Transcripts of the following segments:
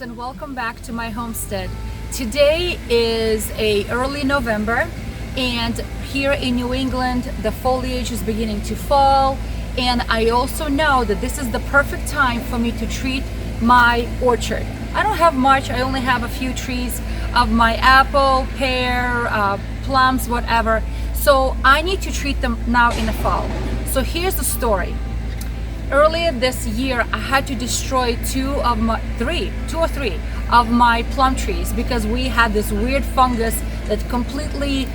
guys, and welcome back to my homestead. Today is early November, and here in New England the foliage is beginning to fall, and I also know that this is the perfect time for me to treat my orchard. I don't have much, I only have a few trees of my apple, pear, plums, whatever, so I need to treat them now in the fall. So here's the story. Earlier this year, I had to destroy two or three of my plum trees because we had this weird fungus that completely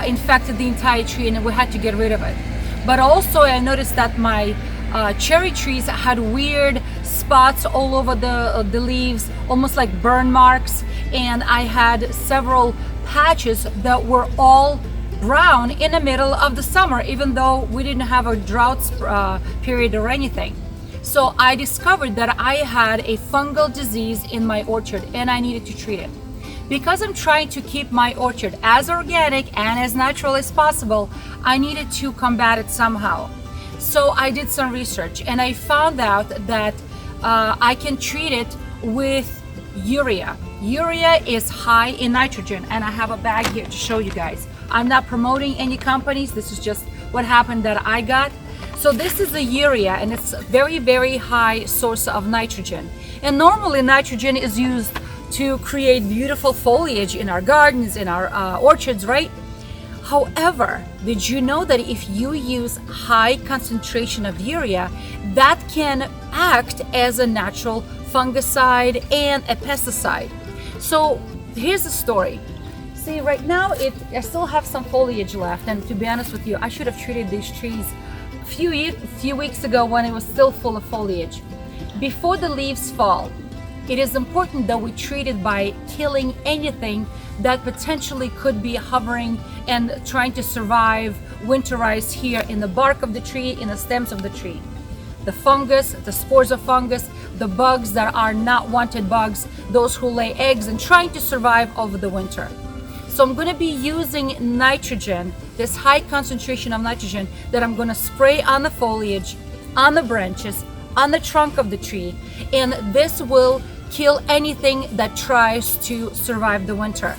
infected the entire tree, and we had to get rid of it. But also I noticed that my cherry trees had weird spots all over the leaves, almost like burn marks, and I had several patches that were all brown in the middle of the summer, even though we didn't have a drought period or anything. So I discovered that I had a fungal disease in my orchard and I needed to treat it. Because I'm trying to keep my orchard as organic and as natural as possible, I needed to combat it somehow. So I did some research and I found out that I can treat it with urea. Urea is high in nitrogen, and I have a bag here to show you guys. I'm not promoting any companies, this is just what happened that I got. So this is a urea, and it's a very, very high source of nitrogen. And normally nitrogen is used to create beautiful foliage in our gardens, in our orchards, right? However, did you know that if you use high concentration of urea, that can act as a natural fungicide and a pesticide? So here's the story. See, right now I still have some foliage left, and to be honest with you, I should have treated these trees a few weeks ago when it was still full of foliage. Before the leaves fall, it is important that we treat it by killing anything that potentially could be hovering and trying to survive, winterize here in the bark of the tree, in the stems of the tree. The fungus, the spores of fungus, the bugs that are not wanted bugs, those who lay eggs and trying to survive over the winter. So I'm going to be using nitrogen, this high concentration of nitrogen that I'm going to spray on the foliage, on the branches, on the trunk of the tree, and this will kill anything that tries to survive the winter.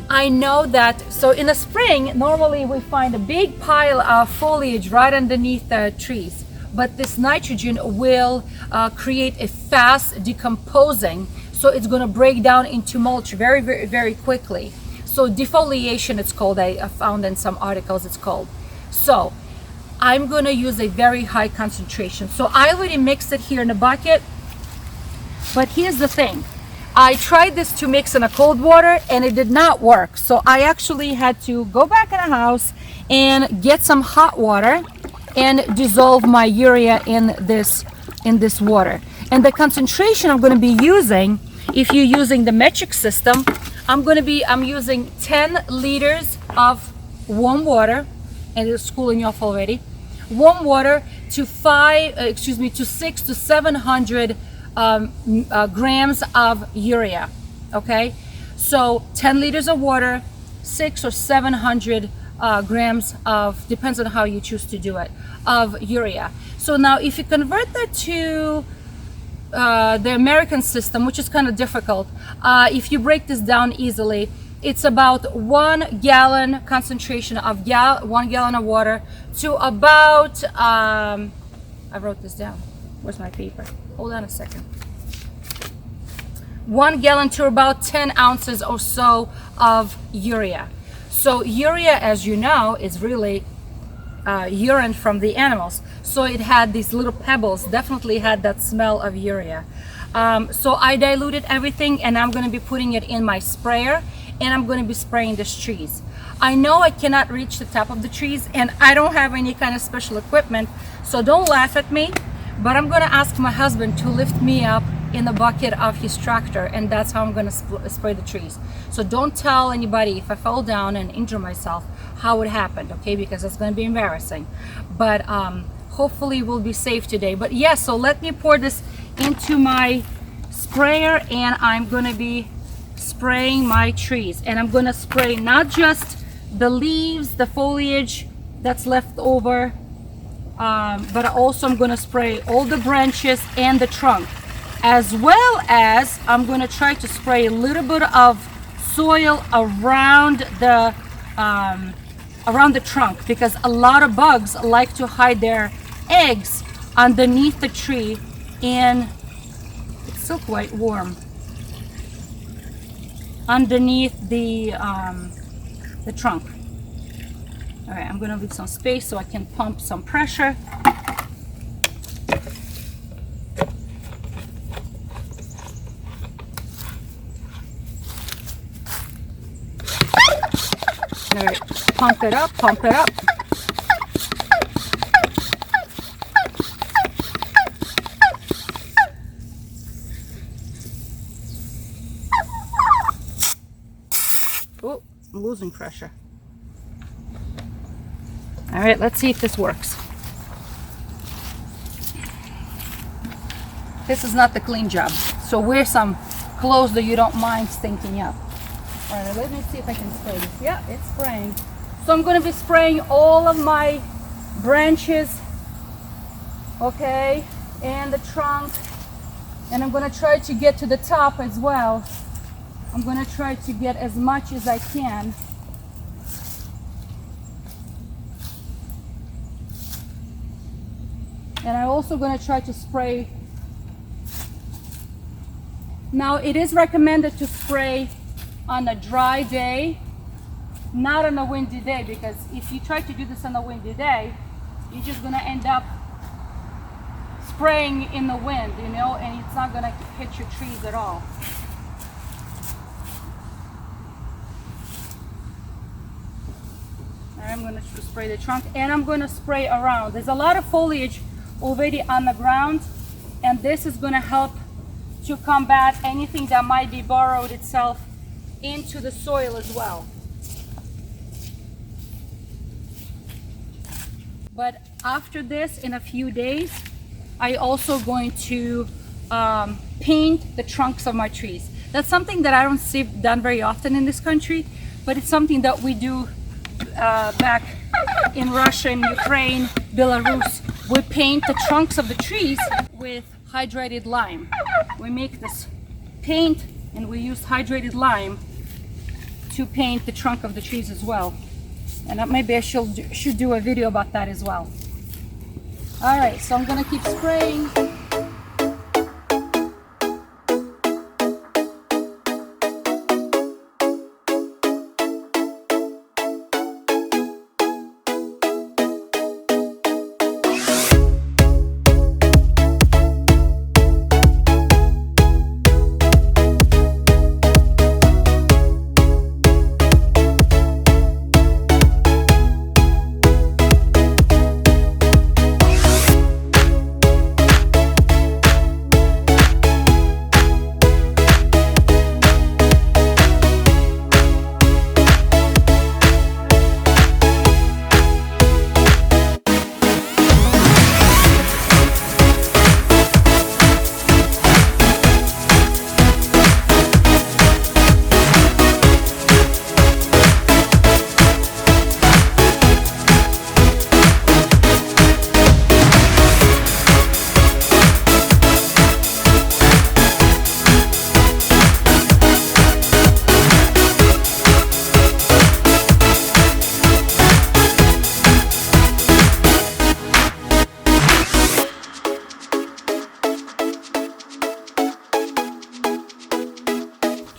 I know that, so in the spring, normally we find a big pile of foliage right underneath the trees, but this nitrogen will create a fast decomposing, so it's going to break down into mulch very, very, very quickly. So defoliation, it's called. I found in some articles it's called. So I'm going to use a very high concentration. So I already mixed it here in a bucket, but here's the thing. I tried this to mix in a cold water and it did not work. So I actually had to go back in the house and get some hot water and dissolve my urea in this water. And the concentration I'm going to be using, if you're using the metric system, I'm using 10 liters of warm water, and it's cooling off already. Warm water to 600 to 700 grams of urea. Okay, so 10 liters of water, 600 or 700 grams of, depends on how you choose to do it, of urea. So now if you convert that to the American system, which is kind of difficult, if you break this down easily, it's about 1 gallon concentration of 1 gallon of water to about I wrote this down, where's my paper, hold on a second, 1 gallon to about 10 ounces or so of urea. So urea, as you know, is really urine from the animals, so it had these little pebbles, definitely had that smell of urea. So I diluted everything, and I'm going to be putting it in my sprayer, and I'm going to be spraying these trees. I know I cannot reach the top of the trees, and I don't have any kind of special equipment, so don't laugh at me, but I'm going to ask my husband to lift me up in the bucket of his tractor, and that's how I'm going to spray the trees. So don't tell anybody if I fall down and injure myself how it happened, okay, because it's going to be embarrassing. But hopefully we'll be safe today. But yeah, so let me pour this into my sprayer, and I'm going to be spraying my trees, and I'm going to spray not just the leaves, the foliage that's left over, but also I'm going to spray all the branches and the trunk. as well as I'm going to try to spray a little bit of soil around the trunk, because a lot of bugs like to hide their eggs underneath the tree, and it's still quite warm underneath the trunk. All right, I'm going to leave some space so I can pump some pressure. All right, pump it up, pump it up. Oh, I'm losing pressure. All right, let's see if this works. This is not the clean job, so wear some clothes that you don't mind stinking up. All right, let me see if I can spray this. Yeah, it's spraying. So I'm going to be spraying all of my branches, okay, and the trunk, and I'm going to try to get to the top as well. I'm going to try to get as much as I can. And I'm also going to try to spray. Now, it is recommended to spray on a dry day, not on a windy day, because if you try to do this on a windy day, you're just going to end up spraying in the wind, you know, and it's not going to hit your trees at all. I'm going to spray the trunk, and I'm going to spray around. There's a lot of foliage already on the ground, and this is going to help to combat anything that might be burrowed itself into the soil as well. But after this, in a few days, I also going to paint the trunks of my trees. That's something that I don't see done very often in this country, but it's something that we do back in Russia and Ukraine, Belarus. We paint the trunks of the trees with hydrated lime. We make this paint, and we use hydrated lime to paint the trunk of the trees as well. And maybe I should do a video about that as well. All right, so I'm gonna keep spraying.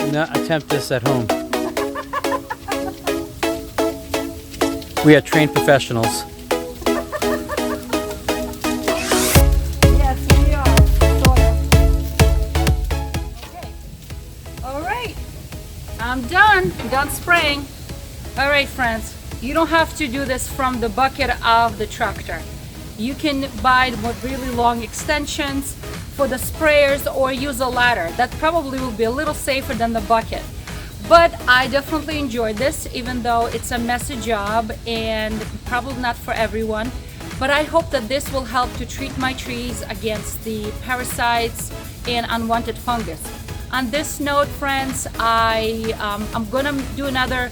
Do not attempt this at home. We are trained professionals. Yes, we are. Sort of. Okay. All right. I'm done. Done spraying. All right, friends. You don't have to do this from the bucket of the tractor. You can buy really long extensions for the sprayers or use a ladder. That probably will be a little safer than the bucket. But I definitely enjoyed this, even though it's a messy job and probably not for everyone. But I hope that this will help to treat my trees against the parasites and unwanted fungus. On this note, friends, I'm gonna do another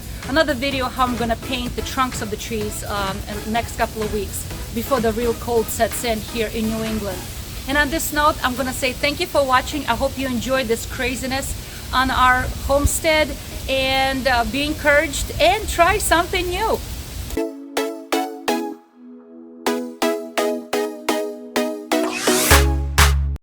video how I'm gonna paint the trunks of the trees in the next couple of weeks before the real cold sets in here in New England. And on this note, I'm gonna say thank you for watching. I hope you enjoyed this craziness on our homestead, and be encouraged and try something new.